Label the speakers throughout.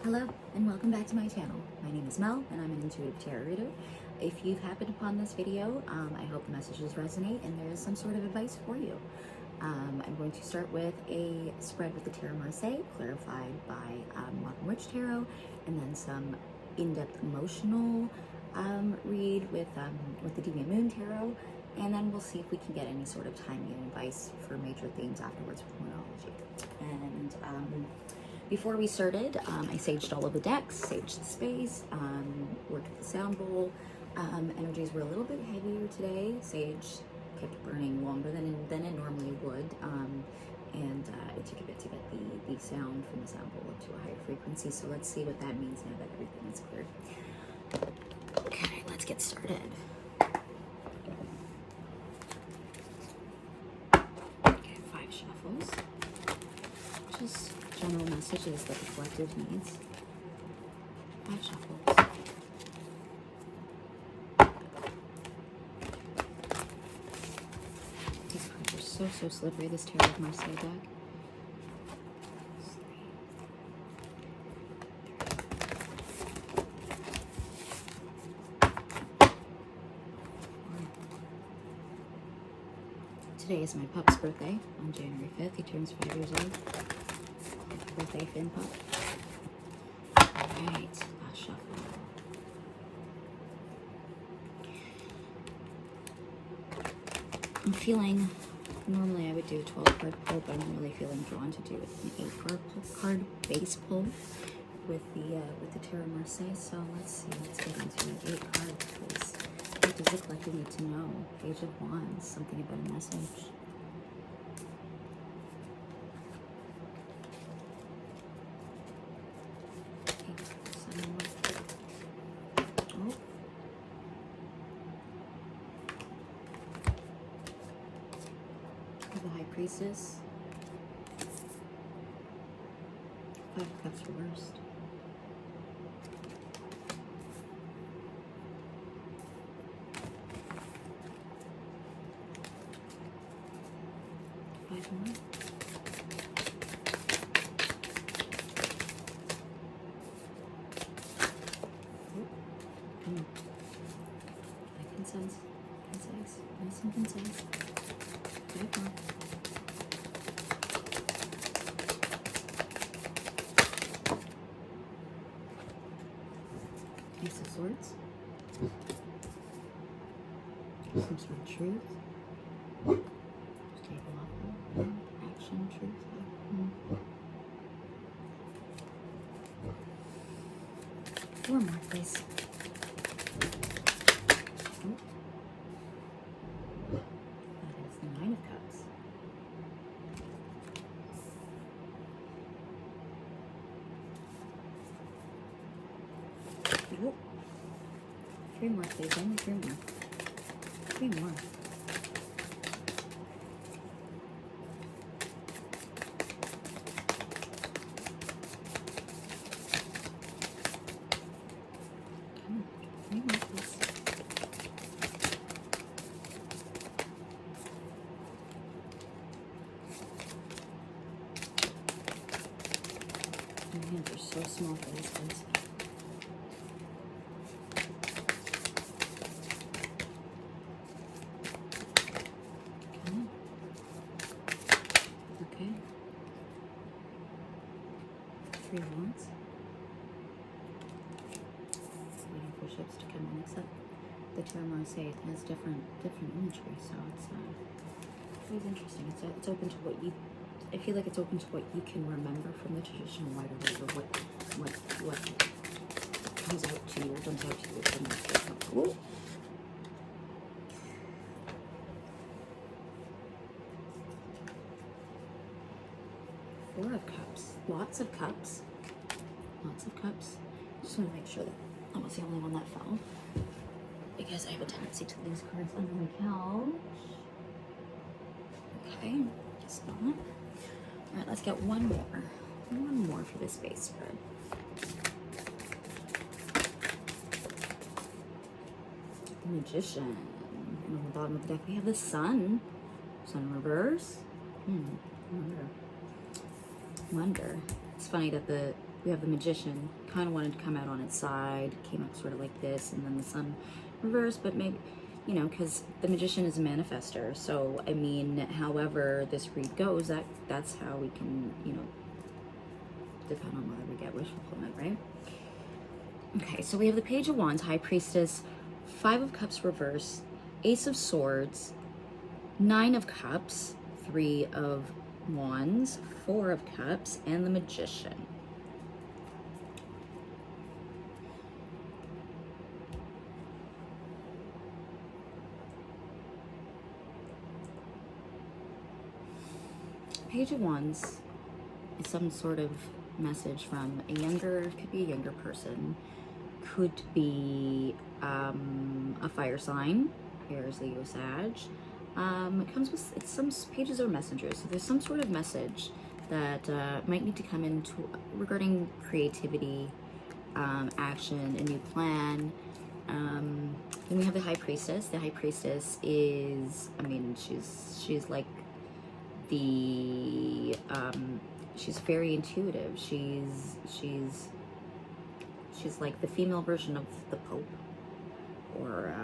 Speaker 1: Hello and welcome back to my channel. My name is Mel and I'm an intuitive tarot reader. If you've happened upon this video, I hope the messages resonate and there is some sort of advice for you. I'm going to start with a spread with the Tarot Marseille, clarified by Modern Witch Tarot, and then some in-depth emotional read with the Deviant Moon Tarot, and then we'll see if we can get any sort of timing and advice for major themes afterwards with Moonology. And before we started, I saged all of the decks, saged the space, worked with the sound bowl. Energies were a little bit heavier today. Sage kept burning longer than it normally would, and it took a bit to get the sound from the sound bowl up to a higher frequency. So let's see what that means now that everything is cleared. Okay, let's get started. Okay, 5 shuffles. Just general messages that the collective needs. 5 shuffles. These cards are so slippery, this Tarot of Marseille deck. Today is my pup's birthday on January 5th. He turns 5 years old. Happy birthday, Finn Pup. Alright, last shuffle. I'm feeling, normally I would do a 12 card pull, but I'm really feeling drawn to do an 8 card base pull with the Tarot Marseille. So let's see, let's get into an 8 cards, please. What does the collective need to know? Page of Wands, something about a message. The High Priestess. 5 Cups reversed. Five more. I can sense. Nice and concise. 5 more. Ace of Swords. Some sort of truth. Stable up. Action, truth. 4 more, please. Oh. That is the 9 of Cups. Oh. 3 more, please. Only 3 more. 3 more. Come on. 3 more, please. My hands are so small for these cards. Okay. 3 of Wands. Waiting for ships to come in, except the Tarot Marseille has different imagery, so it's always interesting. It's open to what you. I feel like it's open to what you can remember from the traditional Rider Waite, or what comes out to you or jumps out to you from the Tarot. 4 of Cups. Lots of cups. Lots of cups. Just want to make sure that I was the only one that fell, because I have a tendency to lose cards under my couch. Okay, guess not. Alright, let's get one more. One more for this base spread. The Magician. And on the bottom of the deck we have the Sun. Sun reverse. Wonder. It's funny that the we have the Magician. Kind of wanted to come out on its side, came out sort of like this, and then the Sun reversed, but maybe, you know, because the Magician is a manifester. So, I mean, however this read goes, that's how we can, you know, depend on whether we get wish fulfillment, right? Okay, so we have the Page of Wands, High Priestess, Five of Cups reverse, Ace of Swords, Nine of Cups, Three of Wands, Four of Cups, and the Magician. Page of Wands is some sort of message from a younger, could be a younger person, could be a fire sign, Aries, Leo, Sag. It comes with, it's some pages are messengers, so there's some sort of message that might need to come into regarding creativity, action, a new plan. Then we have the High Priestess. The High Priestess is, I mean, she's like the she's very intuitive. She's like the female version of the Pope, or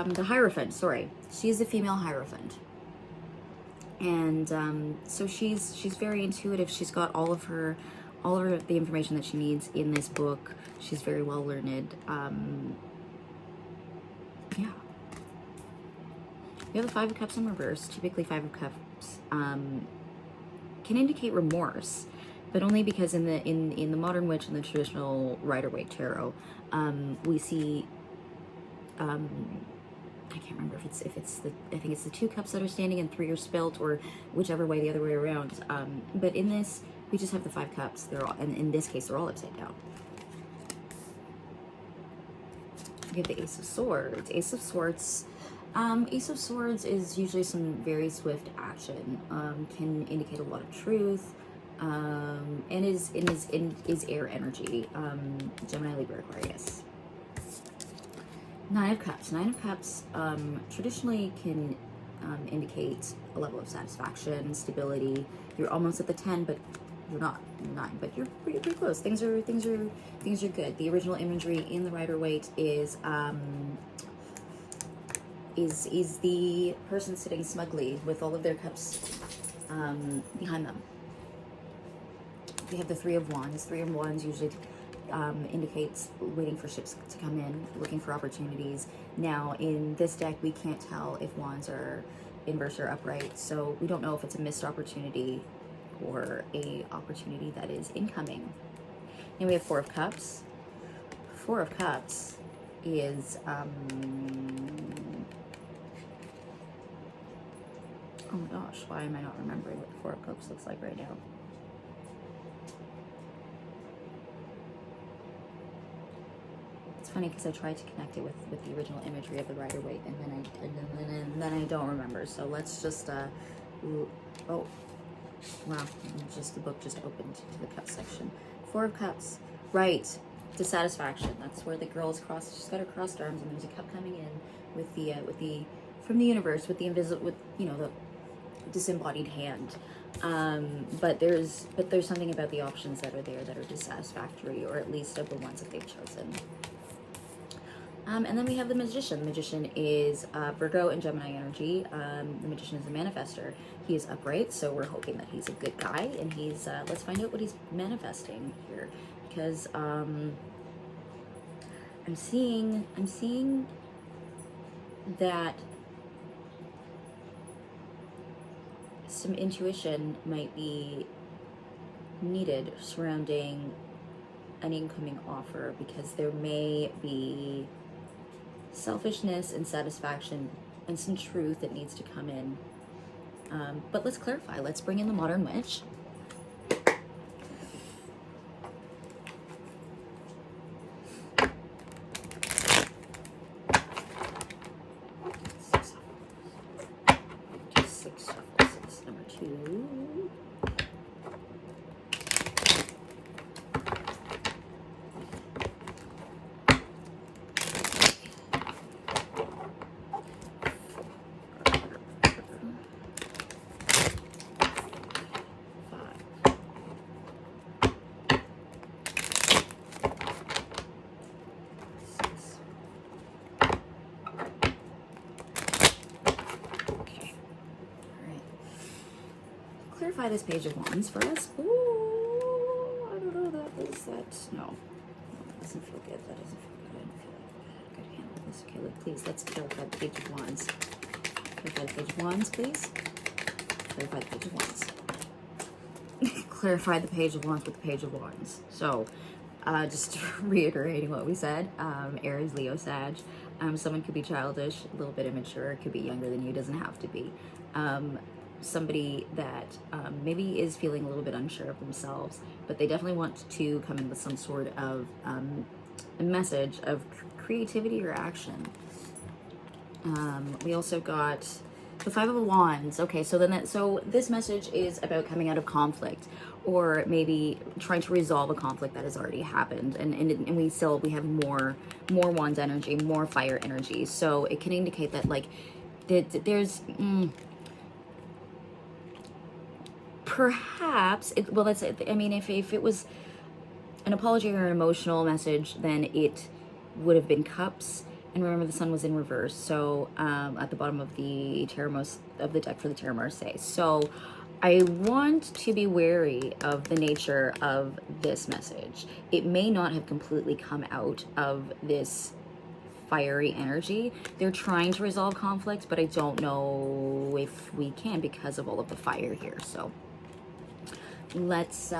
Speaker 1: the Hierophant. Sorry, she's the female Hierophant, and so she's very intuitive. She's got all of the information that she needs in this book. She's very well learned. Yeah. We have the Five of Cups in reverse. Typically, Five of Cups can indicate remorse, but only because in the Modern Witch and the traditional Rider-Waite tarot, we see. I can't remember if it's the, I think it's the two cups that are standing and three are spilt, or whichever way, the other way around. But in this, we just have the Five Cups. They're all, and in this case, they're all upside down. We have the Ace of Swords. Ace of Swords. Ace of Swords is usually some very swift action. Can indicate a lot of truth. And is air energy. Gemini, Libra, Aquarius. Nine of Cups. Nine of Cups traditionally can indicate a level of satisfaction, stability. You're almost at the 10, but you're not 9, but you're pretty close. Things are good. The original imagery in the Rider-Waite is the person sitting smugly with all of their cups behind them. We have the Three of Wands. Three of Wands usually indicates waiting for ships to come in, looking for opportunities. Now, in this deck, we can't tell if wands are inverse or upright, so we don't know if it's a missed opportunity or a opportunity that is incoming. And we have Four of Cups. Four of Cups is oh my gosh, why am I not remembering what the Four of Cups looks like right now? It's funny because I tried to connect it with the original imagery of the Rider-Waite, and then I don't remember. So let's just oh wow, just the book just opened to the cup section. Four of Cups, right? Dissatisfaction. That's where the girl is crossed. She's got her crossed arms, and there's a cup coming in with the from the universe, with the invisible, with, you know, the disembodied hand. But there's something about the options that are there that are dissatisfactory, or at least of the ones that they've chosen. And then we have the Magician. The Magician is Virgo and Gemini energy. The Magician is a manifester. He is upright, so we're hoping that he's a good guy, and he's let's find out what he's manifesting here, because I'm seeing that some intuition might be needed surrounding an incoming offer, because there may be selfishness and satisfaction and some truth that needs to come in. But let's clarify. Let's bring in the Modern Witch. Six shuffles. Number 2. clarify this Page of Wands for us. Ooh, I don't know, that was that. No, that doesn't feel good. That doesn't feel good. I don't feel like I could handle this. Okay, please, let's clarify the Page of Wands. Clarify the Page of Wands, please. Clarify the Page of Wands. Clarify the Page of Wands with the Page of Wands. So, just reiterating what we said, Aries, Leo, Sag. Someone could be childish, a little bit immature, could be younger than you, doesn't have to be. Somebody that maybe is feeling a little bit unsure of themselves, but they definitely want to come in with some sort of a message of creativity or action. We also got the Five of Wands. Okay, so then so this message is about coming out of conflict, or maybe trying to resolve a conflict that has already happened, and we have more Wands energy, more fire energy. So it can indicate that like there's perhaps it, well, that's it. I mean, if it was an apology or an emotional message, then it would have been Cups. And remember, the Sun was in reverse, so at the bottom of the of the deck for the Tarot Marseille. So I want to be wary of the nature of this message. It may not have completely come out of this fiery energy. They're trying to resolve conflict, but I don't know if we can because of all of the fire here. So let's do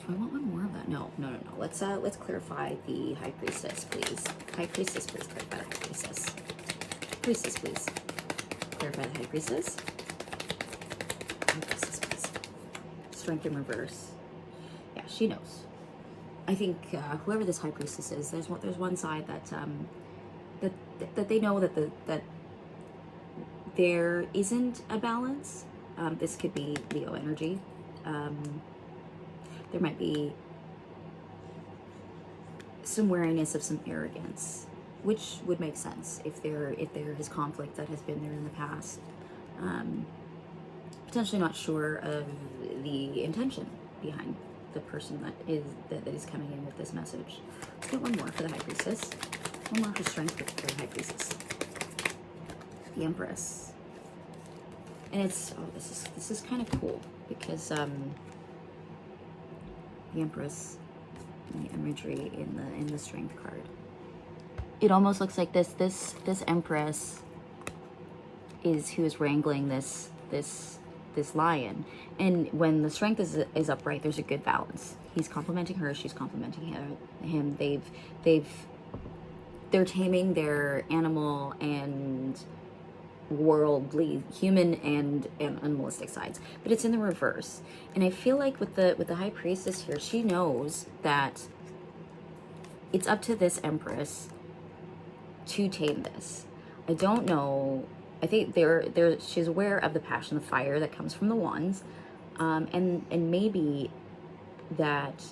Speaker 1: I want one more of that? No. Let's clarify the High Priestess, please. High Priestess, please clarify the High Priestess. Priestess, please clarify the High Priestess. High Priestess, please. Strength in reverse. Yeah, she knows. I think whoever this High Priestess is, there's one side that that they know that there isn't a balance. This could be Leo energy. There might be some wariness of some arrogance, which would make sense if there is conflict that has been there in the past. Potentially not sure of the intention behind the person that is coming in with this message. Let's get one more for the High Priestess. One more for strength for the High Priestess. The Empress. And it's this is kind of cool because the Empress, the imagery in the Strength card. It almost looks like this Empress is who is wrangling this lion, and when the Strength is upright, there's a good balance. He's complimenting her, she's complimenting him. They're taming their animal and worldly, human and animalistic sides, but it's in the reverse. And I feel like with the High Priestess here, she knows that it's up to this Empress to tame this. I don't know. I think she's aware of the passion, the fire that comes from the Wands, and maybe that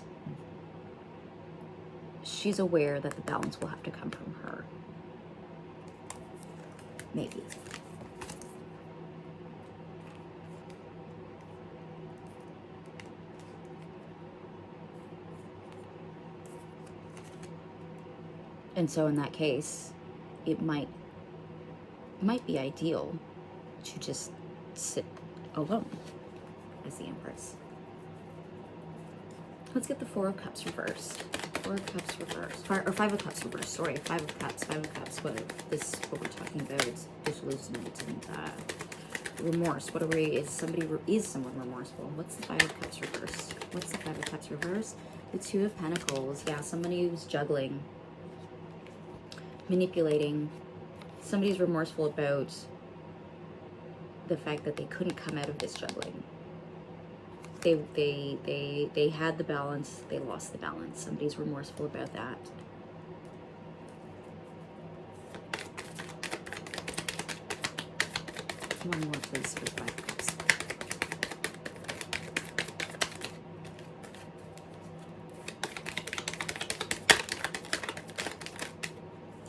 Speaker 1: she's aware that the balance will have to come from her. Maybe. And so in that case, it might be ideal to just sit alone as the Empress. Let's get the Four of Cups reversed. Four of Cups reversed. Or Five of Cups reversed. Sorry, Five of Cups. Five of Cups. What we're talking about is disillusionment and remorse. Is someone remorseful? What's the Five of Cups reversed? What's the Five of Cups reversed? The Two of Pentacles. Yeah, somebody who's juggling, manipulating. Somebody's remorseful about the fact that they couldn't come out of this juggling. They had the balance, they lost the balance. Somebody's remorseful about that. One more please for Five of Cups.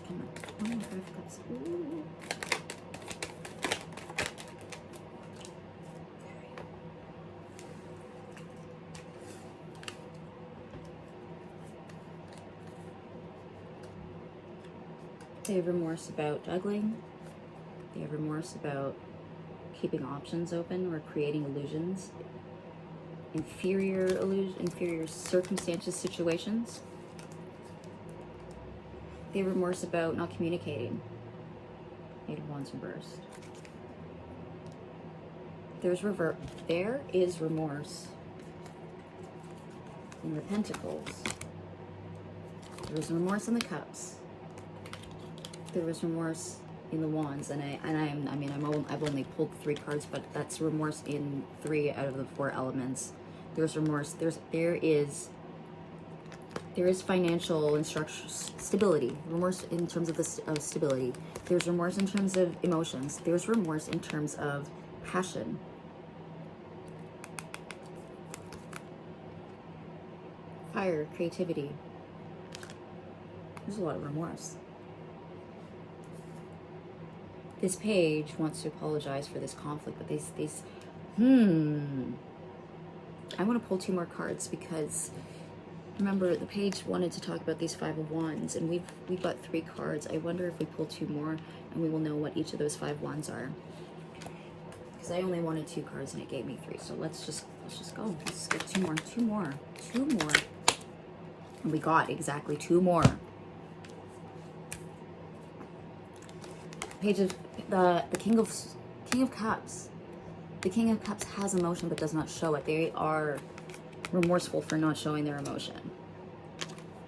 Speaker 1: Come on, one more Five of Cups. Ooh. They have remorse about juggling. They have remorse about keeping options open or creating illusions, inferior circumstances, situations. They have remorse about not communicating. Eight of Wands reversed. There is remorse in the Pentacles. There was remorse in the Cups. There was remorse in the Wands, I've only pulled 3 cards, but that's remorse in 3 out of the 4 elements. There's remorse. There is financial and stability. Remorse in terms of stability. There's remorse in terms of emotions. There's remorse in terms of passion. Fire, creativity. There's a lot of remorse. This page wants to apologize for this conflict, but I want to pull 2 more cards because remember the page wanted to talk about these 5 of Wands, and we've got 3 cards. I wonder if we pull 2 more and we will know what each of those 5 Wands are. Because I only wanted 2 cards and it gave me 3. So let's just go. Let's get 2 more. And we got exactly 2 more. Page of the King of Cups. The King of Cups has emotion but does not show it. They are remorseful for not showing their emotion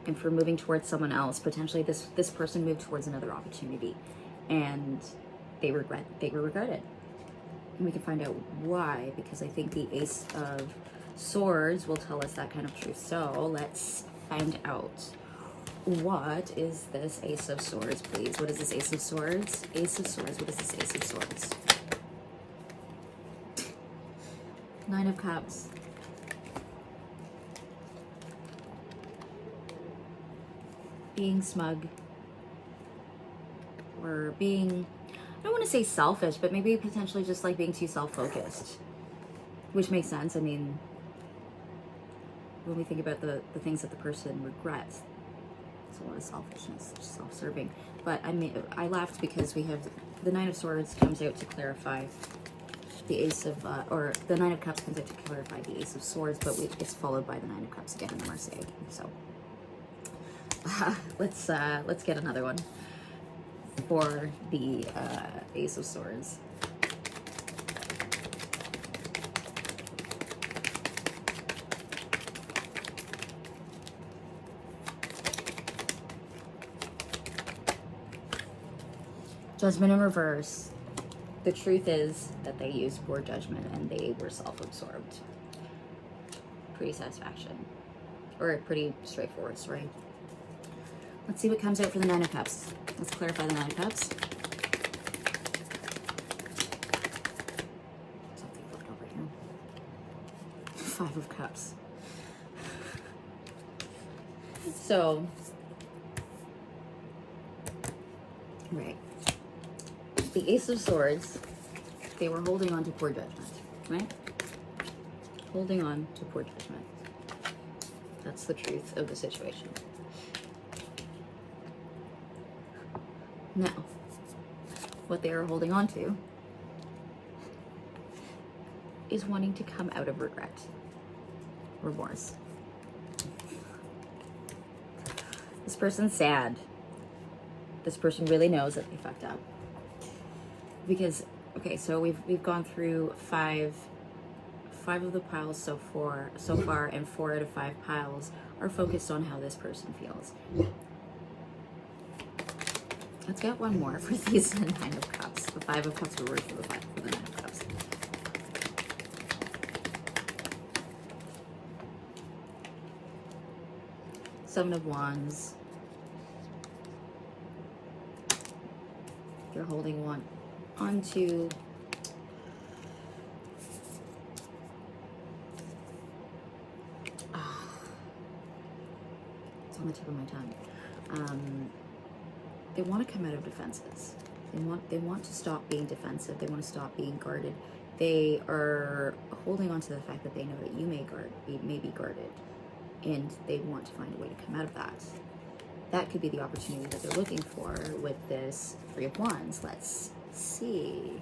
Speaker 1: and for moving towards someone else. Potentially this person moved towards another opportunity and they regret it. And we can find out why, because I think the Ace of Swords will tell us that kind of truth. So let's find out. What is this Ace of Swords, please? What is this Ace of Swords? Ace of Swords. What is this Ace of Swords? 9 of Cups. Being smug. Or being, I don't want to say selfish, but maybe potentially just like being too self-focused. Which makes sense. I mean, when we think about the things that the person regrets, it's a lot of selfishness, just self-serving. But I laughed because we have the 9 of Swords comes out to clarify the Ace of, or the 9 of Cups comes out to clarify the Ace of Swords, but it's followed by the 9 of Cups again in the Marseille. So let's get another one for the Ace of Swords. Judgment in reverse. The truth is that they used poor judgment and they were self-absorbed. Pretty satisfaction. Or a pretty straightforward story. Let's see what comes out for the 9 of Cups. Let's clarify the 9 of Cups. Something flipped over here. 5 of Cups. So, right. The Ace of Swords, they were holding on to poor judgment, right? Holding on to poor judgment. That's the truth of the situation. Now, what they are holding on to is wanting to come out of regret, remorse. This person's sad. This person really knows that they fucked up. Because, okay, so we've gone through five of the piles so far, and 4 out of 5 piles are focused on how this person feels. Let's get one more for these 9 of Cups. The 5 of Cups reversed for the 9 of Cups. Seven of Wands. You're holding one onto it's on the tip of my tongue. They want to come out of defenses. They want to stop being defensive. They want to stop being guarded. They are holding on to the fact that they know that you may be guarded, and they want to find a way to come out of that. That could be the opportunity that they're looking for with this 3 of Wands. Let's see.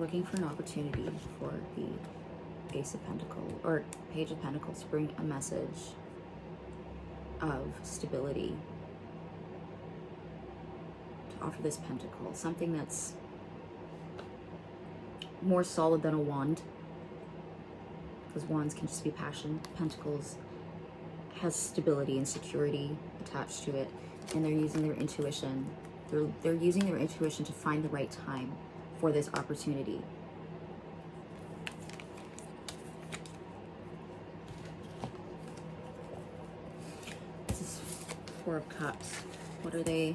Speaker 1: We're looking for an opportunity for the Ace of Pentacles or Page of Pentacles to bring a message of stability, to offer this pentacle, something that's more solid than a wand, because wands can just be passion. Pentacles has stability and security attached to it, and they're using their intuition. They're using their intuition to find the right time for this opportunity. This is Four of Cups. What are they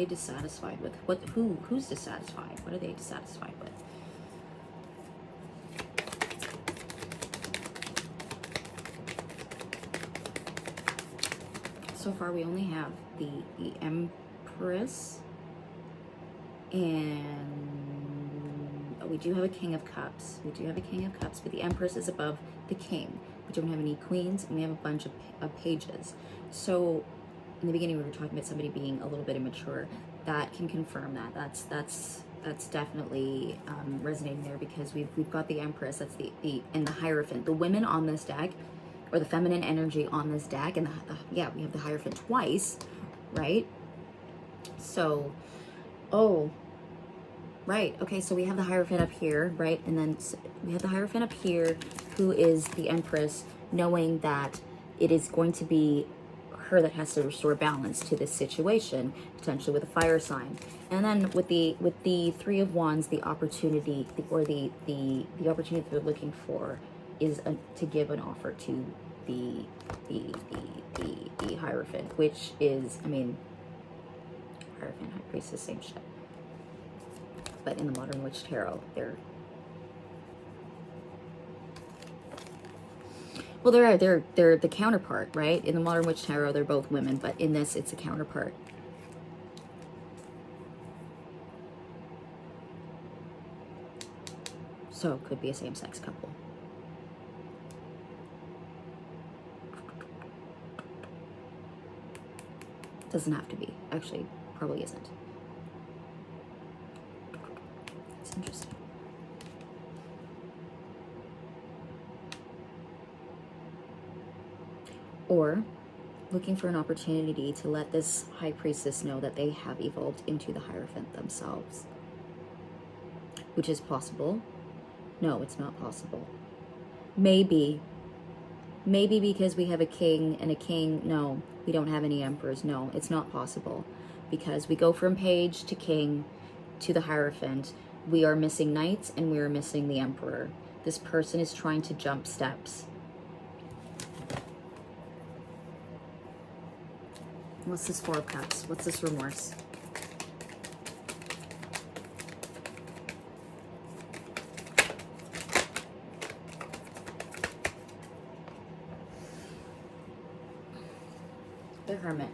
Speaker 1: dissatisfied with? Who's dissatisfied? What are they dissatisfied with? So far we only have the Empress, and we do have a King of Cups. We do have a King of Cups, but the Empress is above the King. We don't have any Queens, and we have a bunch of Pages. So in the beginning we were talking about somebody being a little bit immature. That can confirm that. That's definitely resonating there, because we've got the Empress. That's and the Hierophant. The women on this deck, or the feminine energy on this deck, and yeah, we have the Hierophant twice, right? So, oh, right, okay, so we have the Hierophant up here, right? And then we have the Hierophant up here, who is the Empress, knowing that it is going to be her that has to restore balance to this situation, potentially with a fire sign. And then with the Three of Wands, the opportunity, or the opportunity they're looking for is to give an offer to the Hierophant, which is, I mean, Hierophant, High Priestess, same shit. But in the Modern Witch Tarot, they're the counterpart, right? In the Modern Witch Tarot, they're both women, but in this, it's a counterpart. So it could be a same-sex couple. Doesn't have to be. Actually, probably isn't. It's interesting. Or looking for an opportunity to let this High Priestess know that they have evolved into the Hierophant themselves. Which is possible. No, it's not possible. Maybe because we have a king and a king. No, we don't have any emperors. No, it's not possible, because we go from page to king to the Hierophant. We are missing knights and we are missing the emperor. This person is trying to jump steps. What's this Four of Cups? What's this remorse? The Hermit.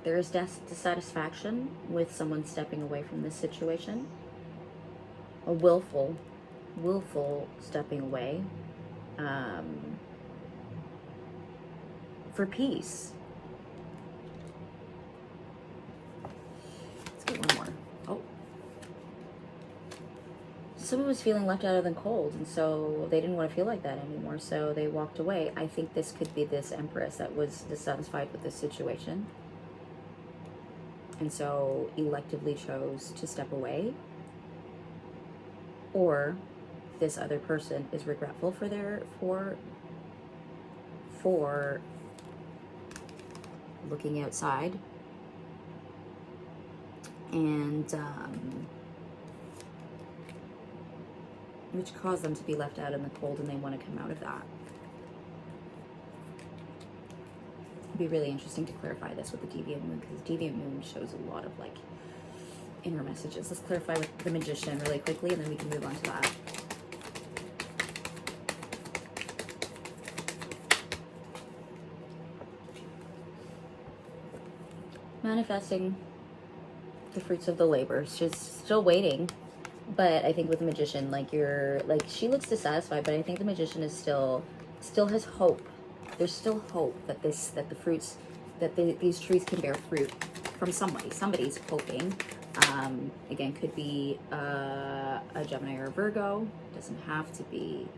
Speaker 1: There is dissatisfaction with someone stepping away from this situation. A willful stepping away for peace. Let's get one more. Oh. Someone was feeling left out of the cold, and so they didn't want to feel like that anymore, so they walked away. I think this could be this Empress that was dissatisfied with this situation, and so electively chose to step away. Or this other person is regretful for looking outside and which caused them to be left out in the cold, and they want to come out of that. It'd be really interesting to clarify this with the Deviant Moon, because Deviant Moon shows a lot of like inner messages. Let's clarify with the Magician really quickly, and then we can move on to that. Manifesting the fruits of the labor. She's still waiting, but I think with the Magician, she looks dissatisfied, but I think the Magician is still has hope. There's still hope that these trees can bear fruit from somebody. Somebody's hoping Again, could be a Gemini or a Virgo. Doesn't have to be.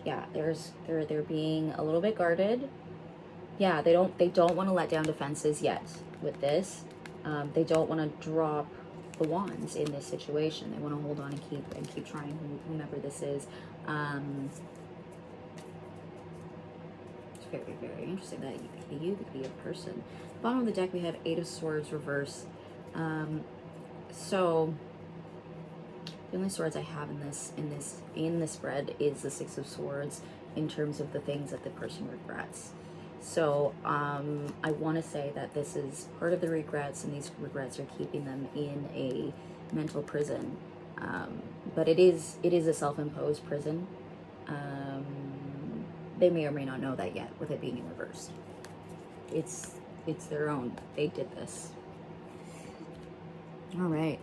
Speaker 1: Yeah, they're being a little bit guarded. Yeah, they don't want to let down defenses yet with this. They don't want to drop the wands in this situation. They want to hold on and keep trying, whomever this is. It's very, very interesting that you could be you, could be a person. Bottom of the deck, we have Eight of Swords reverse. So the only swords I have in this spread is the Six of Swords in terms of the things that the person regrets. So I want to say that this is part of the regrets, and these regrets are keeping them in a mental prison. But it is a self-imposed prison. They may or may not know that yet, with it being in reverse. It's their own. They did this. All right.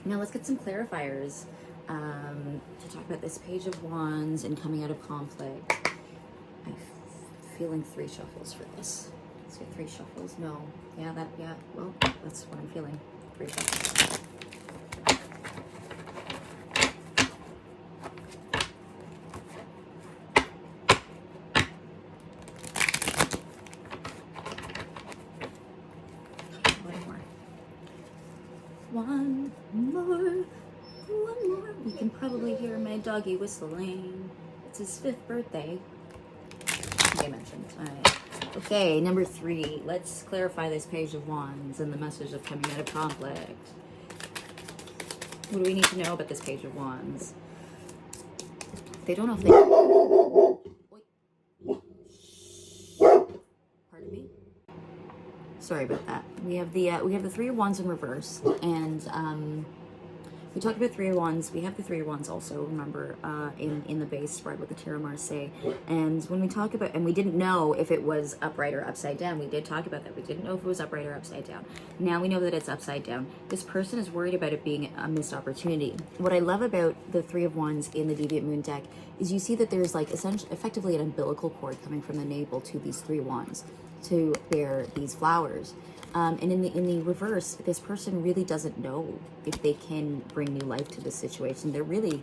Speaker 1: Now let's get some clarifiers to talk about this Page of Wands and coming out of conflict. I'm feeling 3 shuffles for this. Let's get 3 shuffles. No. Yeah, well, that's what I'm feeling. 3 shuffles. One more. You can probably hear my doggy whistling. It's his 5th birthday. I mentioned. All right. Okay, number 3. Let's clarify this Page of Wands and the message of coming out of conflict. What do we need to know about this Page of Wands? They don't know if they... Pardon me? Sorry about that. We have the 3 of Wands in reverse, and we talked about 3 of Wands. We have the 3 of Wands also, remember, in the base spread with the Tarot Marseille. And when we talk about, and we didn't know if it was upright or upside down. We did talk about that. We didn't know if it was upright or upside down. Now we know that it's upside down. This person is worried about it being a missed opportunity. What I love about the 3 of Wands in the Deviant Moon deck is you see that there's like effectively an umbilical cord coming from the navel to these 3 wands to bear these flowers. And in the reverse, this person really doesn't know if they can bring new life to this situation. They're really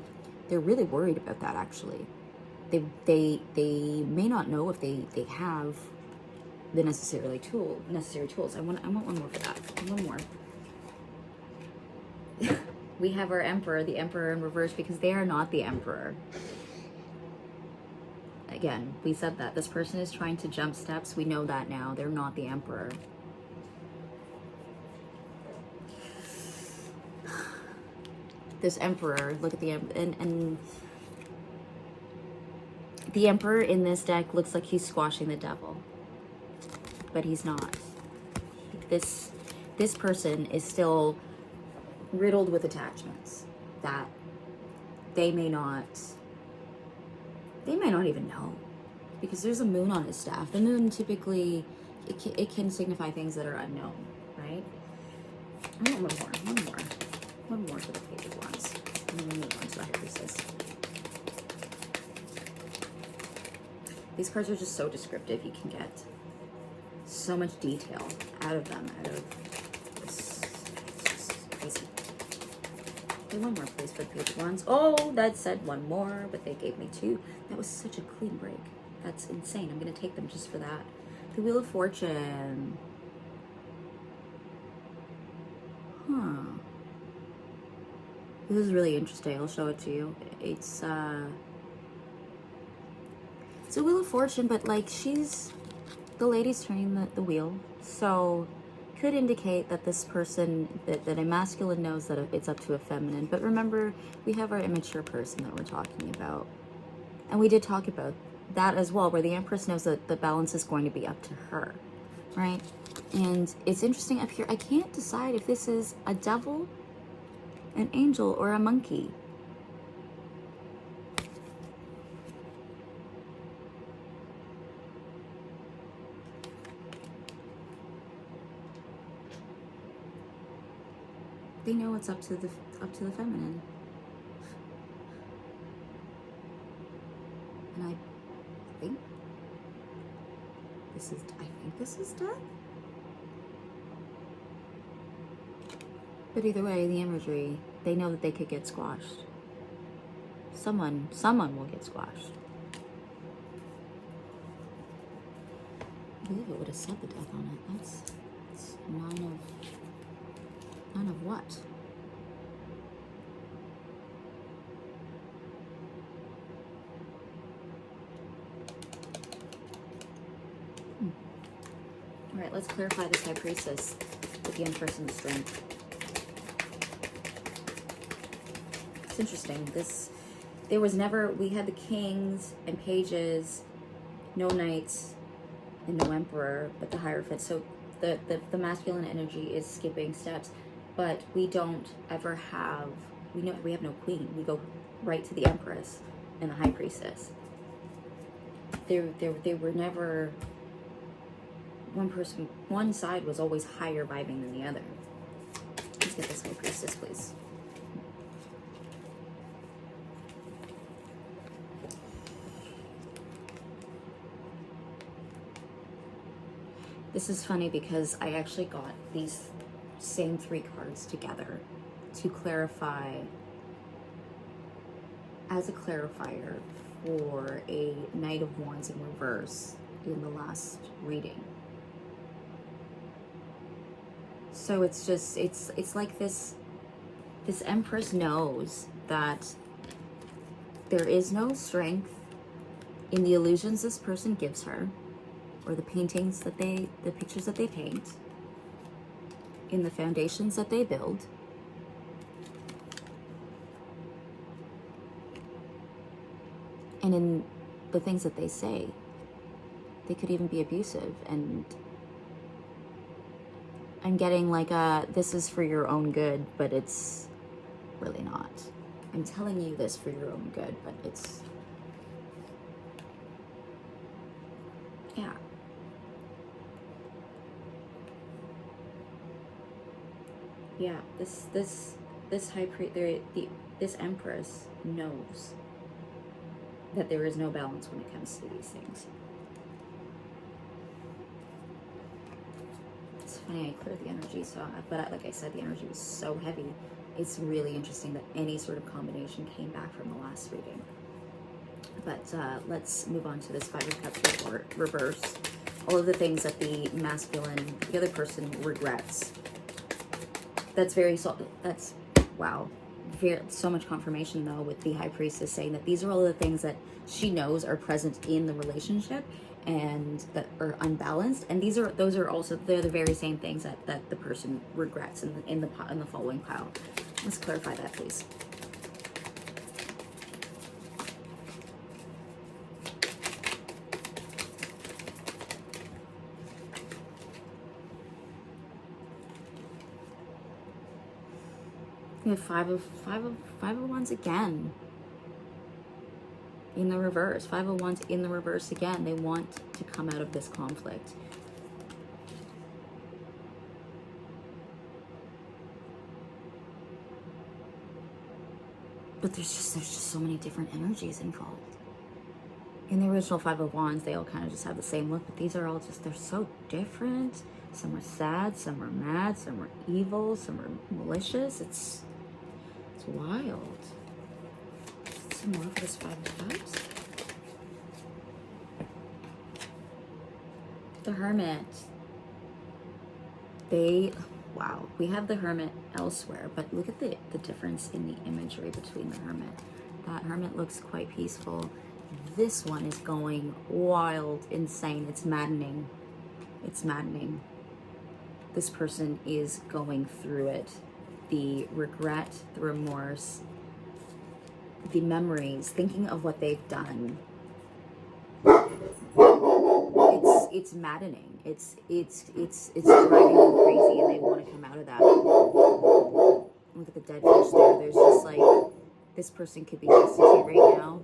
Speaker 1: worried about that. Actually, they may not know if they have the necessary tools. I want one more for that. One more. We have our Emperor, the Emperor in reverse, because they are not the Emperor. Again, we said that this person is trying to jump steps. We know that now. They're not the Emperor. This Emperor, look at the and the Emperor in this deck looks like he's squashing the devil, but he's not. This person is still riddled with attachments that they may not even know, because there's a moon on his staff. The moon typically it can signify things that are unknown, right? I want one more for the Page of Wands, and then we move on to the High Priestess. These cards are just so descriptive. You can get so much detail out of them, out of this. It's crazy. Okay, one more please for the Page of Wands. Oh, that said one more, but they gave me 2. That was such a clean break. That's insane. I'm gonna take them just for that. The Wheel of Fortune. Huh. This is really interesting. I'll show it to you. It's a Wheel of Fortune, but like the lady's turning the wheel. So could indicate that this person, that a masculine knows that it's up to a feminine. But remember, we have our immature person that we're talking about. And we did talk about that as well, where the Empress knows that the balance is going to be up to her, right? And it's interesting up here. I can't decide if this is a devil, an angel, or a monkey. They know it's up to the feminine. And I think this is death. But either way, the imagery, they know that they could get squashed. Someone will get squashed. I believe it would have said the death on it. That's nine of what? All right, let's clarify this High Priestess with the Empress and the Strength. It's interesting. There was never, we had the kings and pages, no knights, and no emperor, but the Hierophant. So the masculine energy is skipping steps, but we don't ever have, we have no queen. We go right to the Empress and the High Priestess. They were never, one side was always higher vibing than the other. Let's get this High Priestess, please. This is funny because I actually got these same 3 cards together to clarify, as a clarifier for a Knight of Wands in reverse in the last reading. So it's just, it's like this Empress knows that there is no strength in the illusions this person gives her, or the paintings that the pictures that they paint, in the foundations that they build, and in the things that they say. They could even be abusive, and I'm getting like this is for your own good, but it's really not. I'm telling you this for your own good, but it's, yeah. Yeah, this Empress knows that there is no balance when it comes to these things. It's funny, I cleared the energy, but like I said, the energy was so heavy. It's really interesting that any sort of combination came back from the last reading. But let's move on to this 5 of Cups report, reverse. All of the things that the other person regrets. That's wow. So much confirmation though with the High Priestess saying that these are all the things that she knows are present in the relationship and that are unbalanced, and those are also, they're the very same things that the person regrets in the following pile. Let's clarify that, please. We have five of Wands again in the reverse. 5 of Wands in the reverse again. They want to come out of this conflict. But there's just so many different energies involved. In the original 5 of Wands, they all kind of just have the same look, but these are all just, they're so different. Some are sad, some are mad, some are evil, some are malicious. It's wild. Some more for this 5 of Cups. The Hermit. Wow, we have the Hermit elsewhere, but look at the difference in the imagery between the Hermit. That Hermit looks quite peaceful. This one is going wild, insane. It's maddening. It's maddening. This person is going through it. The regret, the remorse, the memories, thinking of what they've done. It's maddening. It's driving them crazy, and they want to come out of that. Look at the dead fish there. There's just like, this person could be destitute right now.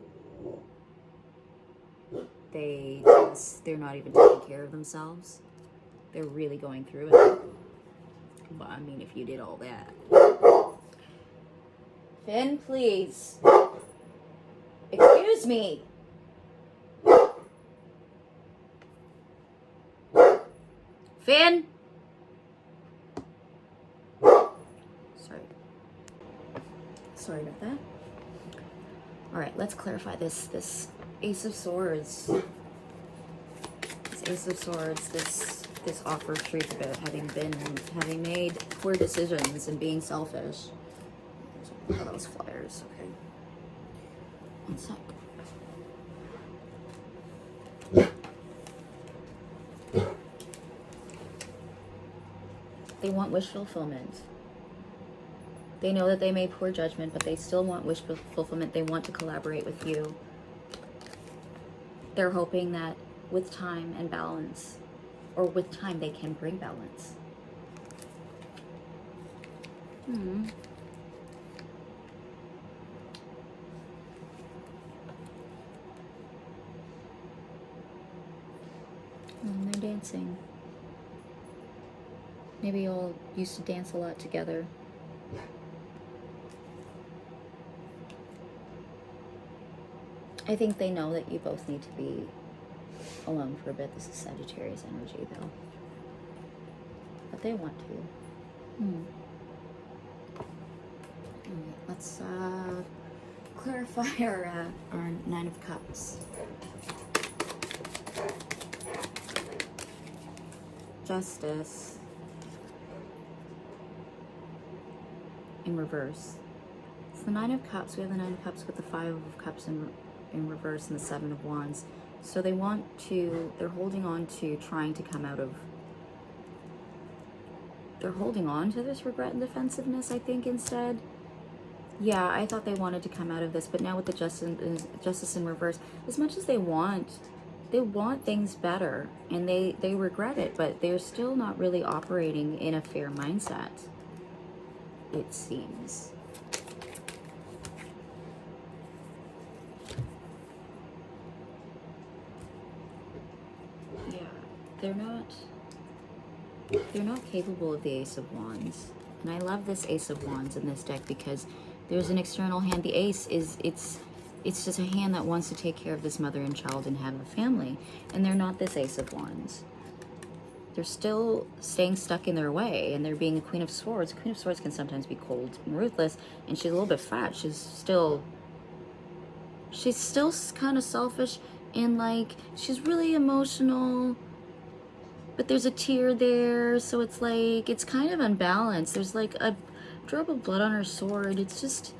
Speaker 1: They're not even taking care of themselves. They're really going through it. But I mean, if you did all that. Finn, please. Excuse me. Finn. Sorry about that. All right, let's clarify this Ace of Swords. This Ace of Swords, this offer of truth about having made poor decisions and being selfish. Look at those flyers, okay. One sec. They want wish fulfillment. They know that they made poor judgment, but they still want wish fulfillment. They want to collaborate with you. They're hoping that with time and balance, or with time, they can bring balance. And they're dancing. Maybe you all used to dance a lot together. I think they know that you both need to be alone for a bit. This is Sagittarius energy, though. But they want to. Alright, let's clarify our Nine of Cups. Justice. In reverse. It's the Nine of Cups. We have the Nine of Cups with the Five of Cups in reverse and the Seven of Wands. So they're holding on to trying to come out of, they're holding on to this regret and defensiveness, I think, instead. Yeah, I thought they wanted to come out of this, but now with the Justice in reverse, as much as they want things better, and they regret it, but they're still not really operating in a fair mindset, it seems. Yeah, they're not capable of the Ace of Wands. And I love this Ace of Wands in this deck because there's an external hand. The Ace it's just a hand that wants to take care of this mother and child and have a family. And they're not this Ace of Wands. They're still staying stuck in their way, and they're being a Queen of Swords. Queen of Swords can sometimes be cold and ruthless, and she's a little bit fat. She's still kind of selfish, and like she's really emotional, but there's a tear there, so it's like it's kind of unbalanced. There's like a drop of blood on her sword. She's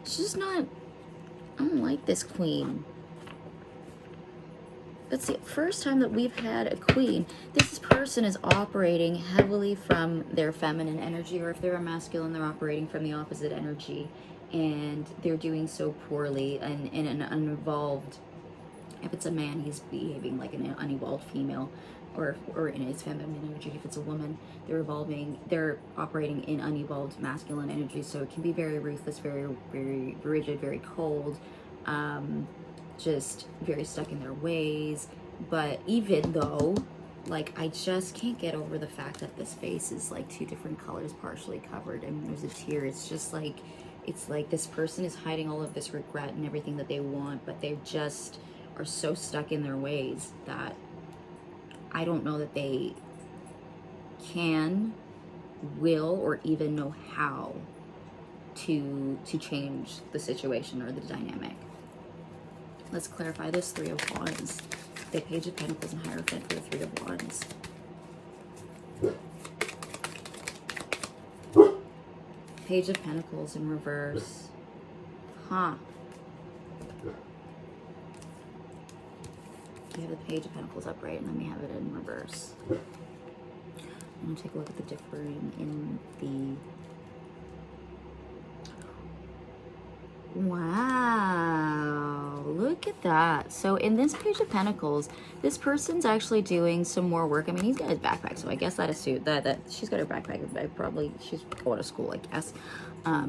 Speaker 1: just not, I don't like this queen. That's the first time that we've had a queen. This person is operating heavily from their feminine energy, or if they're a masculine, they're operating from the opposite energy, and they're doing so poorly and in an unevolved. If it's a man, he's behaving like an unevolved female, or in his feminine energy. If it's a woman, they're operating in unevolved masculine energy. So it can be very ruthless, very, very rigid, very cold, just very stuck in their ways. But even though, like, I just can't get over the fact that this face is like two different colors partially covered and there's a tear. It's just like, it's like this person is hiding all of this regret and everything that they want, but they just are so stuck in their ways that I don't know that they can, will, or even know how to change the situation or the dynamic. Let's clarify this Three of Wands. The Page of Pentacles and Hierophant for the Three of Wands. Page of Pentacles in reverse. Huh. We have the Page of Pentacles upright, and then we have it in reverse. I'm going to take a look at the differing in the... Wow, look at that. So in this Page of Pentacles, this person's actually doing some more work. I mean, he's got his backpack, so I guess that she's got her backpack. Probably she's going to school, I guess,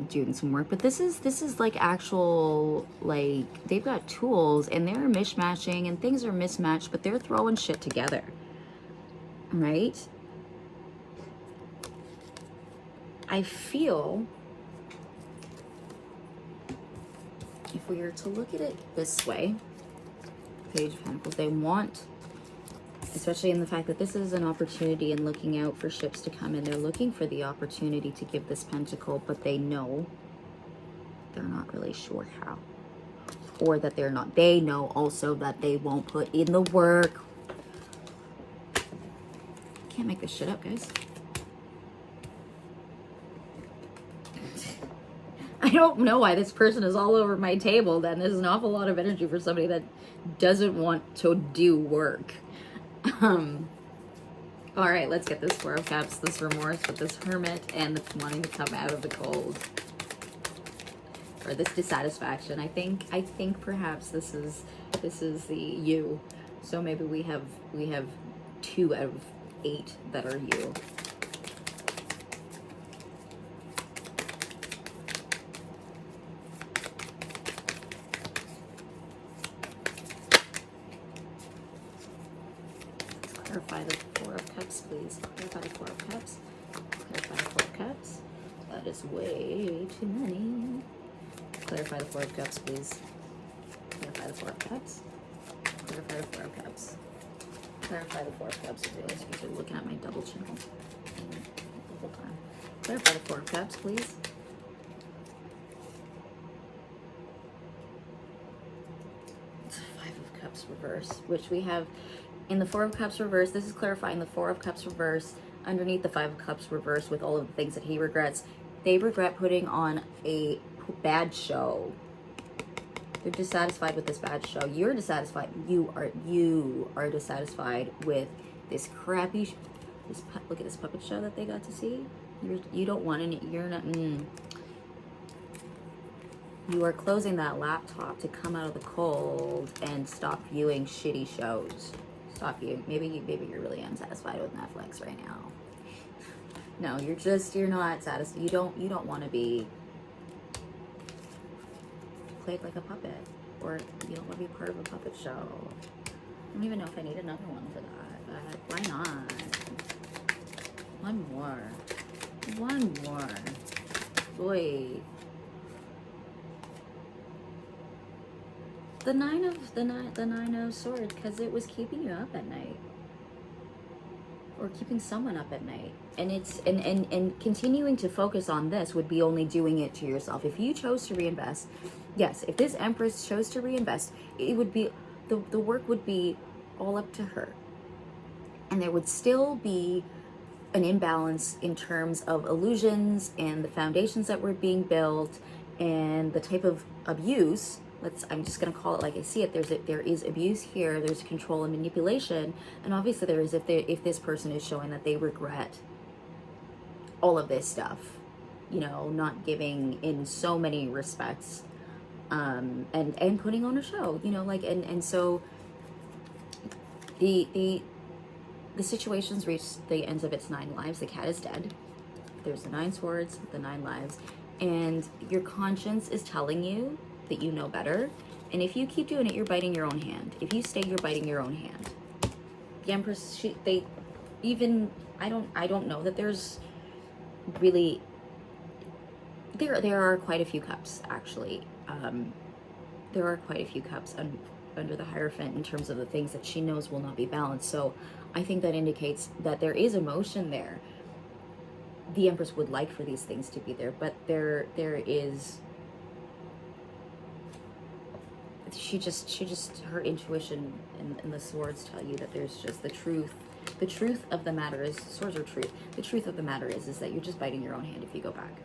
Speaker 1: doing some work. But this is like actual, like, they've got tools and they're mishmatching and things are mismatched, but they're throwing shit together, right? I feel, if we were to look at it this way, Page of Pentacles, they want, especially in the fact that this is an opportunity and looking out for ships to come in, they're looking for the opportunity to give this pentacle, but they know they're not really sure how. Or that they know also that they won't put in the work. Can't make this shit up, guys. I don't know why this person is all over my table then. This is an awful lot of energy for somebody that doesn't want to do work. All right, let's get this Four of Cups, this remorse with this Hermit, and the wanting to come out of the cold. Or this dissatisfaction. I think perhaps this is the you. So maybe we have 2 out of 8 that are you. Clarify the Four of Cups, please. Clarify the Four of Cups. Clarify the Four of Cups. That is way too many. Clarify the Four of Cups, please. Clarify the Four of Cups. Clarify the Four of Cups. Clarify the Four of Cups. I realize you are looking at my double channel the whole time. Clarify the Four of Cups, please. It's Five of Cups reverse, which we have in the Four of Cups reverse. This is clarifying the Four of Cups reverse underneath the Five of Cups reverse with all of the things that he regrets. They regret putting on a bad show. They're dissatisfied with this bad show. You're dissatisfied. You are dissatisfied with this crappy. Look at this puppet show that they got to see. You don't want any. You're not. You are closing that laptop to come out of the cold and stop viewing shitty shows. Stop viewing. Maybe you're really unsatisfied with Netflix right now. No, you're not satisfied. You don't want to be played like a puppet, or you don't want to be part of a puppet show. I don't even know if I need another one for that, but why not? One more. Boy. The nine of swords, because it was keeping you up at night. Or keeping someone up at night. And it's and continuing to focus on this would be only doing it to yourself. If you chose to reinvest, yes, if this Empress chose to reinvest, it would be the work would be all up to her. And there would still be an imbalance in terms of illusions and the foundations that were being built and the type of abuse. I'm just going to call it like I see it. There is abuse here. There's control and manipulation, and obviously there is if this person is showing that they regret all of this stuff, not giving in so many respects, and putting on a show, and so the situation's reached the ends of its 9 lives. The cat is dead. There's the 9 swords, the 9 lives, and your conscience is telling you that you know better, and if you keep doing it, you're biting your own hand. If you stay, you're biting your own hand. The Empress, I don't know that there's really there are quite a few cups actually. There are quite a few cups under the Hierophant in terms of the things that she knows will not be balanced. So I think that indicates that there is emotion there. The Empress would like for these things to be there, but there is. She just her intuition and the swords tell you that there's just the truth of the matter is, swords are truth. The truth of the matter is that you're just biting your own hand if you go back,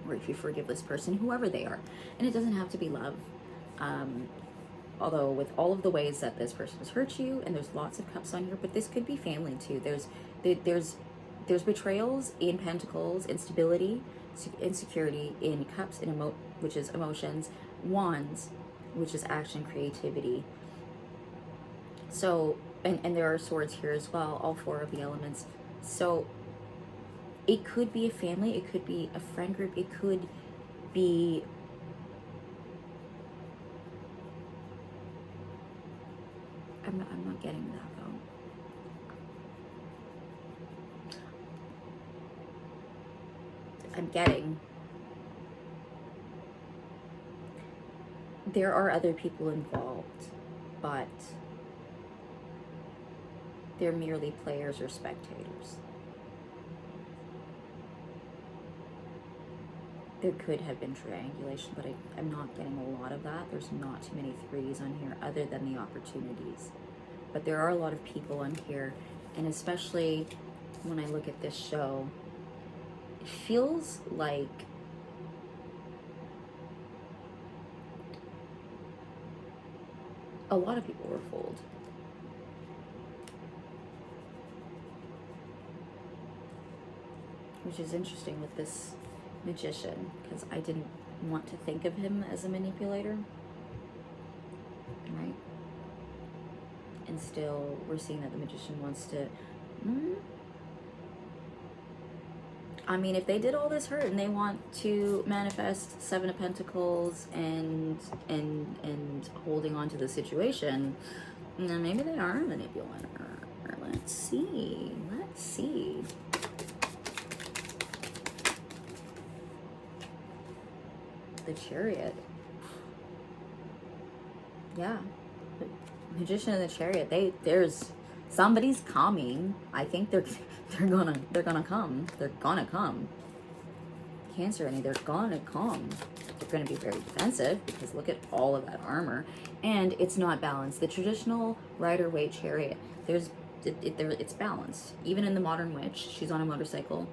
Speaker 1: or if you forgive this person, whoever they are. And it doesn't have to be love, although with all of the ways that this person has hurt you, and there's lots of cups on here, but this could be family too. There's betrayals in Pentacles, instability, insecurity in cups, which is emotions, wands, which is action, creativity. So, and there are swords here as well, all 4 of the elements. So it could be a family, it could be a friend group, it could be I'm not getting that though. I'm getting there are other people involved, but they're merely players or spectators. There could have been triangulation, but I'm not getting a lot of that. There's not too many threes on here other than the opportunities. But there are a lot of people on here, and especially when I look at this show, it feels like a lot of people were fooled. Which is interesting with this magician, because I didn't want to think of him as a manipulator, right? And still, we're seeing that the magician wants to... I mean, if they did all this hurt and they want to manifest Seven of Pentacles and holding on to the situation, then maybe they are a manipulator. Let's see. Let's see. The Chariot. Yeah. The Magician and the Chariot. There's somebody's coming. I think they're gonna come. They're gonna come. Cancer, and they're gonna come. They're gonna be very defensive because look at all of that armor, and it's not balanced. The traditional Rider-Waite Chariot, it's balanced. Even in the Modern Witch, she's on a motorcycle.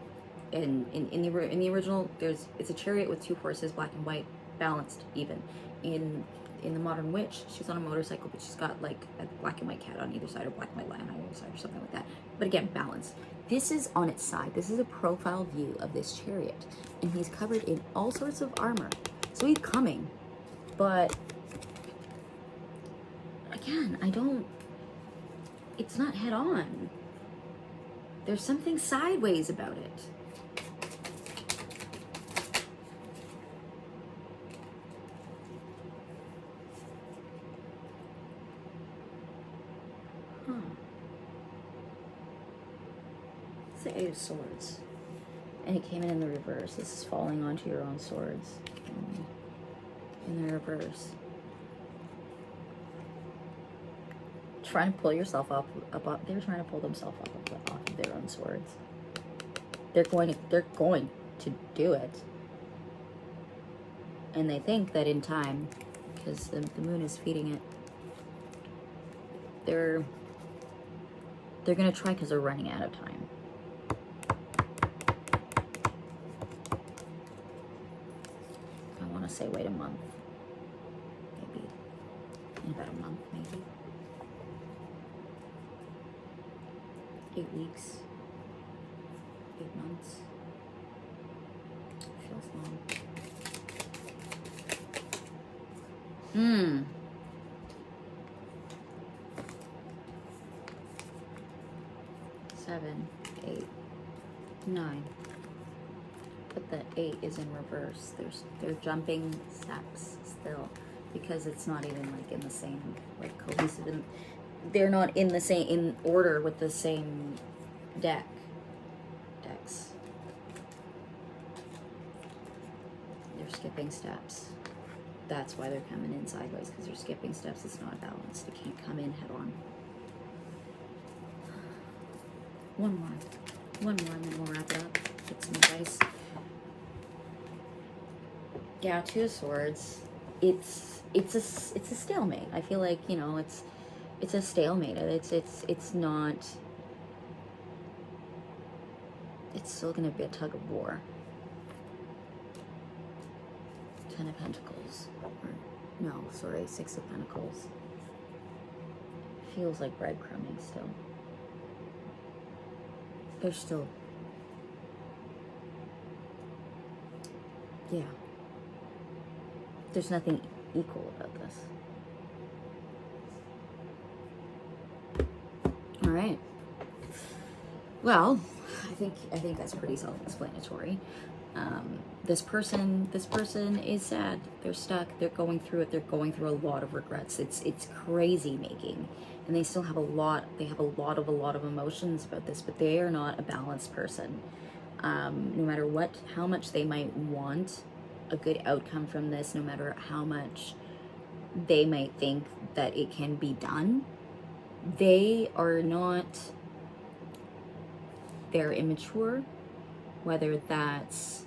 Speaker 1: In the original, it's a chariot with two horses, black and white, balanced, even. In the Modern Witch, she's on a motorcycle, but she's got like a black and white cat on either side, or black and white lion on either side, or something like that. But again, balanced. This is on its side. This is a profile view of this chariot, and he's covered in all sorts of armor. So he's coming, but again, it's not head on. There's something sideways about it. It's the Eight of Swords. And it came in the reverse. This is falling onto your own swords. In the reverse. Trying to pull yourself up. They're trying to pull themselves up off of their own swords. They're going to do it. And they think that in time, because the moon is feeding it, they're going to try because they're running out of time. I want to say wait a month. Maybe. In about a month, maybe. 8 weeks. 8 months. Feels long. 7, 8, 9. But the 8 is in reverse. They're jumping steps still, because it's not even like in the same like cohesive. They're not in the same in order with the same decks. They're skipping steps. That's why they're coming in sideways, because they're skipping steps. It's not balanced. They can't come in head on. One more, and then we'll wrap it up. Get some advice. Yeah, Two of Swords. It's a stalemate. I feel like, you know, it's a stalemate. It's not. It's still gonna be a tug of war. 10 of Pentacles. No, sorry, 6 of Pentacles. Feels like breadcrumbing still. There's still... Yeah. There's nothing equal about this. All right. Well, I think that's pretty self-explanatory. This person is sad. They're stuck. They're going through it. They're going through a lot of regrets. It's crazy making, and they still have a lot. They have a lot of emotions about this, but they are not a balanced person. No matter how much they might want a good outcome from this, no matter how much they might think that it can be done, they are not. They're immature, whether that's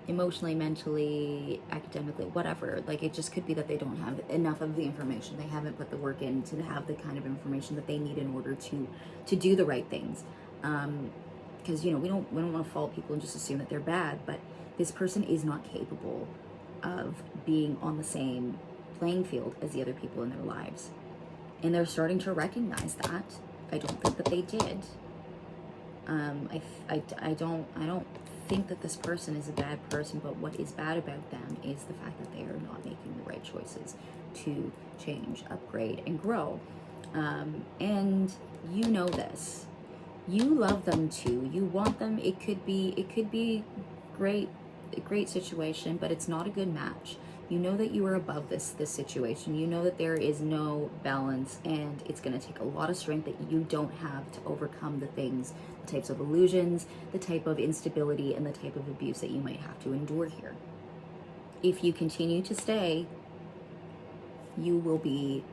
Speaker 1: emotionally, mentally, academically, whatever. Like, it just could be that they don't have enough of the information. They haven't put the work in to have the kind of information that they need in order to do the right things. Because, you know, we don't want to fault people and just assume that they're bad, but this person is not capable of being on the same playing field as the other people in their lives. And they're starting to recognize that. I don't think that they did. I don't think that this person is a bad person, but what is bad about them is the fact that they are not making the right choices to change, upgrade, and grow. And you know this. You love them too. You want them. It could be great, a great situation, but it's not a good match. You know that you are above this situation. You know that there is no balance, and it's going to take a lot of strength that you don't have to overcome the things, the types of illusions, the type of instability, and the type of abuse that you might have to endure here. If you continue to stay, you will be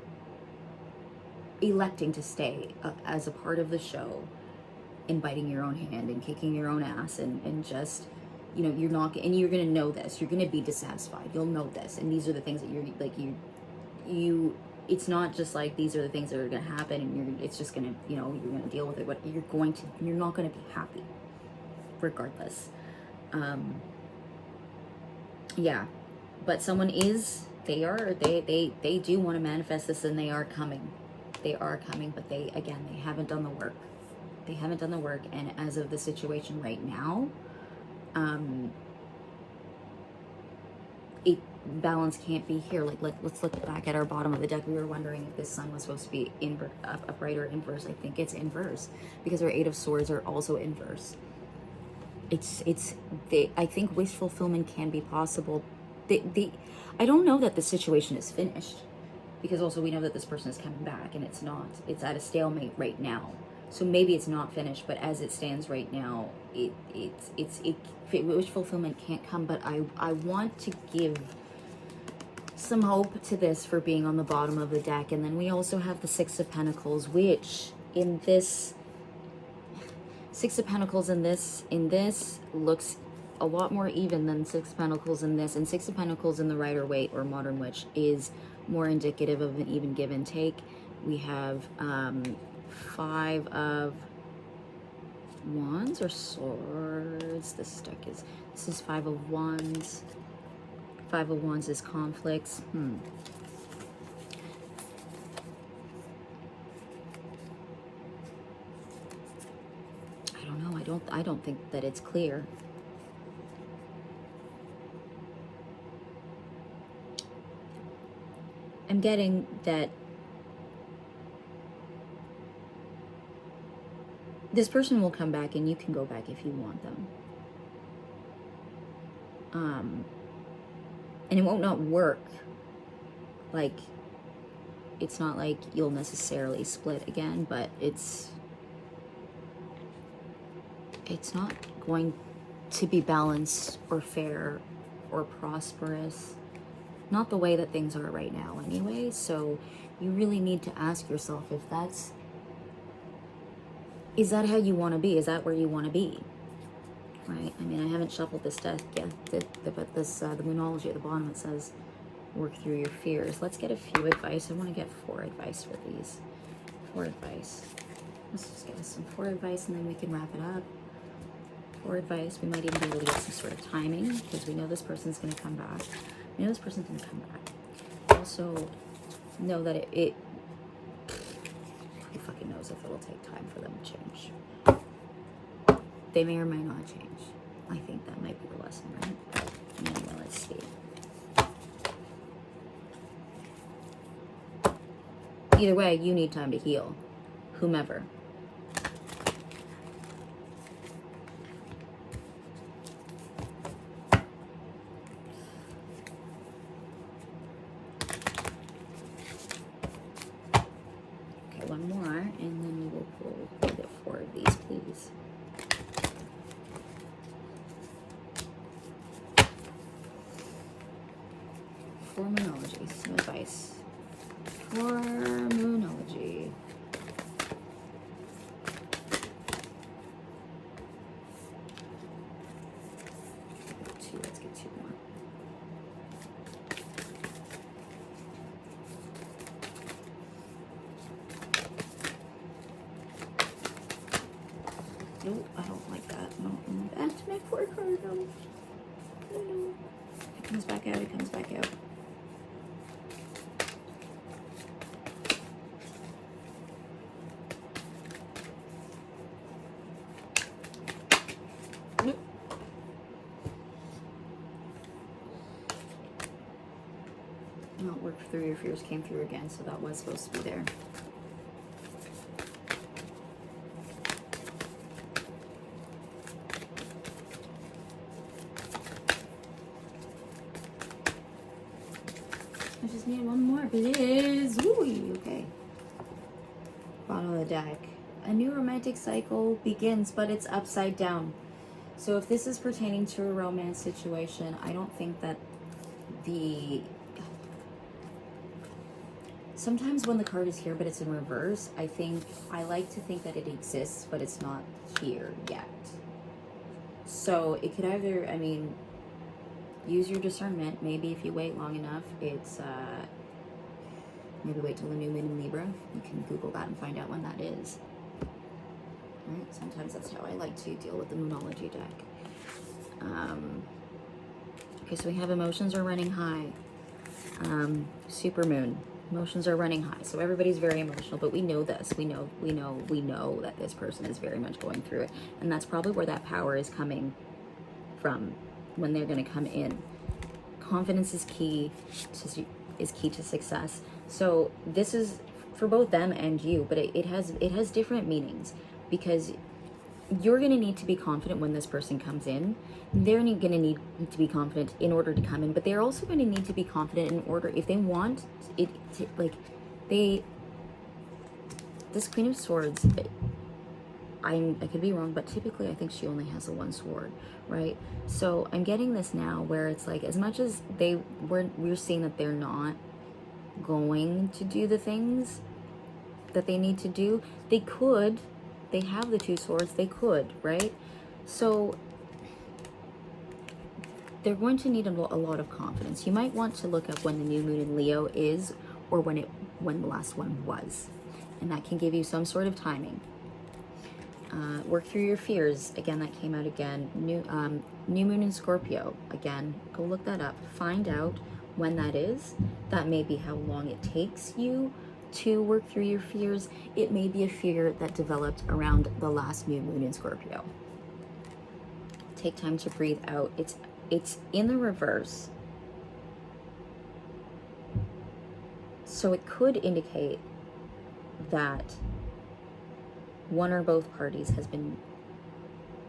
Speaker 1: electing to stay as a part of the show, and biting your own hand and kicking your own ass, and just, you know, you're not, and you're going to know this, you're going to be dissatisfied, you'll know this, and these are the things that you're like, it's not just like these are the things that are going to happen, and it's just going to, you know, you're going to deal with it, but you're not going to be happy regardless. Yeah, but someone is, they do want to manifest this, and they are coming, but they haven't done the work. They haven't done the work, and as of the situation right now, balance can't be here. Let's look back at our bottom of the deck. We were wondering if this sun was supposed to be upright or inverse. I think it's inverse, because our 8 of Swords are also inverse. I think wish fulfillment can be possible. I don't know that the situation is finished, because also we know that this person is coming back, and it's at a stalemate right now. So maybe it's not finished, but as it stands right now, wish fulfillment can't come. But I want to give some hope to this for being on the bottom of the deck. And then we also have the 6 of Pentacles, which in this 6 of Pentacles in this looks a lot more even than 6 of Pentacles in this. And 6 of Pentacles in the Rider-Waite or Modern Witch is more indicative of an even give and take. We have 5 of Wands or Swords. This is 5 of Wands. 5 of Wands is conflicts. I don't know. I don't think that it's clear. I'm getting that this person will come back, and you can go back if you want them. And it won't not work. Like, it's not like you'll necessarily split again, but it's not going to be balanced or fair or prosperous. Not the way that things are right now anyway. So you really need to ask yourself if is that how you want to be? Is that where you want to be? Right? I mean, I haven't shuffled this deck yet, but this, the Moonology at the bottom, it says, work through your fears. Let's get a few advice. I want to get 4 advice for these. 4 advice. Let's just get us some 4 advice, and then we can wrap it up. 4 advice. We might even be able to get some sort of timing, because we know this person's going to come back. We know this person's going to come back. Also know that who fucking knows if it'll take time for them to change. They may or may not change. I think that might be the lesson, right? Anyway, let's see. Either way, you need time to heal. Whomever. Okay, one more, and then we will pull. We'll get 4 of these, please. For Moonology, some advice. For Moonology. Let's get don't like that. No, that's my poor card. No. No. It comes back out. It comes back out. Nope. Not work through your fears came through again, so that was supposed to be there. I just need one more, please. Ooh, okay. Bottom of the deck. A new romantic cycle begins, but it's upside down. So if this is pertaining to a romance situation, I don't think that sometimes when the card is here, but it's in reverse, I like to think that it exists, but it's not here yet. So it could either, I mean, use your discernment. Maybe if you wait long enough, it's, maybe wait till the new moon in Libra. You can Google that and find out when that is. Right? Sometimes that's how I like to deal with the Moonology deck. Okay, so we have emotions are running high. Super moon. Emotions are running high. So everybody's very emotional, but we know this. We know that this person is very much going through it. And that's probably where that power is coming from when they're going to come in. Confidence is key to success. So this is for both them and you, but it has different meanings, because you're going to need to be confident when this person comes in. They're going to need to be confident in order to come in, but they're also going to need to be confident in order, if they want it to, like, this Queen of Swords, I could be wrong, but typically I think she only has the one sword, right? So I'm getting this now where it's like, as much as we're seeing that they're not going to do the things that they need to do, they have the two swords, they could, right? So they're going to need a lot of confidence. You might want to look up when the new moon in Leo is, or when the last one was, and that can give you some sort of timing. Work through your fears. Again, that came out again. New moon in Scorpio. Again, go look that up. Find out when that is. That may be how long it takes you to work through your fears. It may be a fear that developed around the last new moon in Scorpio. Take time to breathe out. It's in the reverse. So it could indicate that one or both parties has been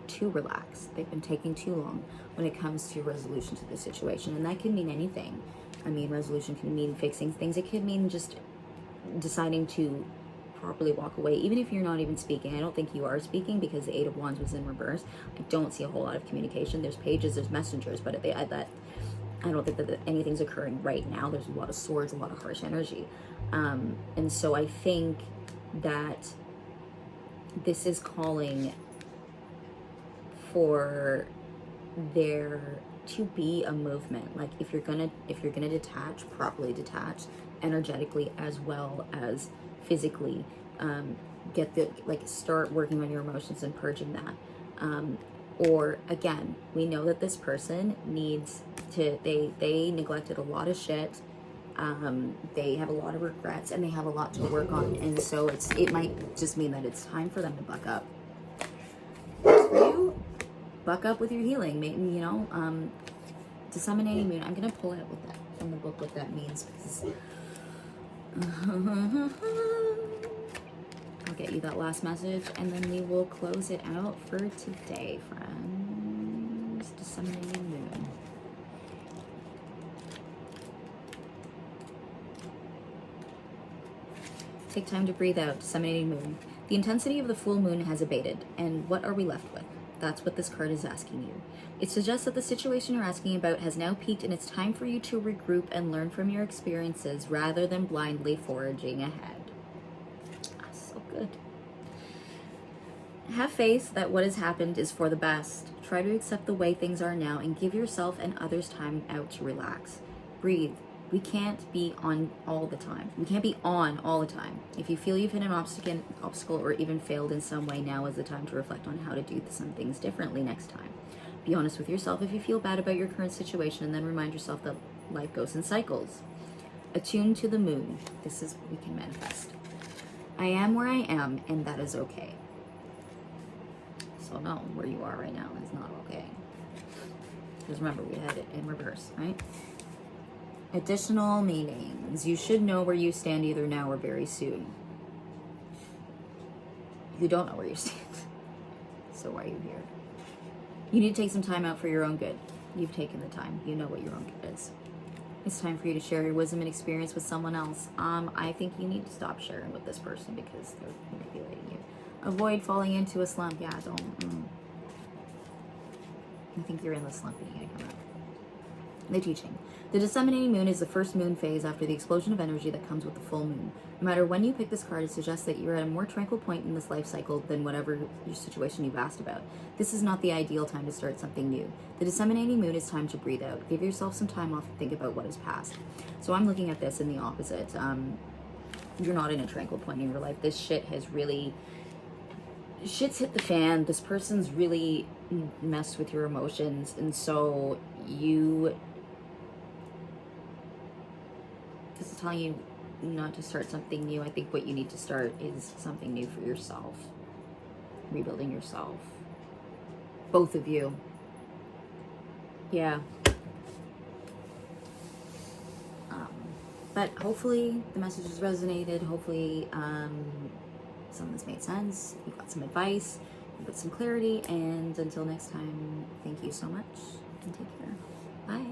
Speaker 1: too relaxed. They've been taking too long when it comes to resolution to the situation. And that can mean anything. I mean, resolution can mean fixing things. It could mean just deciding to properly walk away, even if you're not even speaking. I don't think you are speaking, because the Eight of Wands was in reverse. I don't see a whole lot of communication. There's pages, there's messengers, but I don't think that anything's occurring right now. There's a lot of swords, a lot of harsh energy. And so I think that this is calling for there to be a movement. Like, if you're gonna detach, properly detach, energetically as well as physically, start working on your emotions and purging that. Or again, we know that this person needs to, they neglected a lot of shit. They have a lot of regrets, and they have a lot to work on, and so it might just mean that it's time for them to buck up. For you, buck up with your healing. Maybe, disseminating moon. I'm gonna pull it with that from the book what that means, because I'll get you that last message, and then we will close it out for today, friends. Disseminating moon. Take time to breathe out. Disseminating moon. The intensity of the full moon has abated, and what are we left with? That's what this card is asking you. It suggests that the situation you're asking about has now peaked, and it's time for you to regroup and learn from your experiences rather than blindly foraging ahead. So good. Have faith that what has happened is for the best. Try to accept the way things are now and give yourself and others time out to relax. Breathe. We can't be on all the time. We can't be on all the time. If you feel you've hit an obstacle or even failed in some way, now is the time to reflect on how to do some things differently next time. Be honest with yourself if you feel bad about your current situation, and then remind yourself that life goes in cycles. Attune to the moon. This is what we can manifest. I am where I am, and that is okay. So no, where you are right now is not okay. Because remember, we had it in reverse, right? Additional meanings. You should know where you stand either now or very soon. You don't know where you stand. So why are you here? You need to take some time out for your own good. You've taken the time. You know what your own good is. It's time for you to share your wisdom and experience with someone else. I think you need to stop sharing with this person because they're manipulating you. Avoid falling into a slump. Yeah, don't. I think you're in the slump and you gotta come out. The teaching. The disseminating moon is the first moon phase after the explosion of energy that comes with the full moon. No matter when you pick this card, it suggests that you're at a more tranquil point in this life cycle than whatever your situation you've asked about. This is not the ideal time to start something new. The disseminating moon is time to breathe out. Give yourself some time off and think about what is past. So I'm looking at this in the opposite. You're not in a tranquil point in your life. This shit has really... Shit's hit the fan. This person's really messed with your emotions. And so you... This is telling you not to start something new. I think what you need to start is something new for yourself. Rebuilding yourself. Both of you. Yeah. But hopefully the message has resonated. Hopefully some of this made sense. You got some advice. You got some clarity. And until next time, thank you so much. And take care. Bye.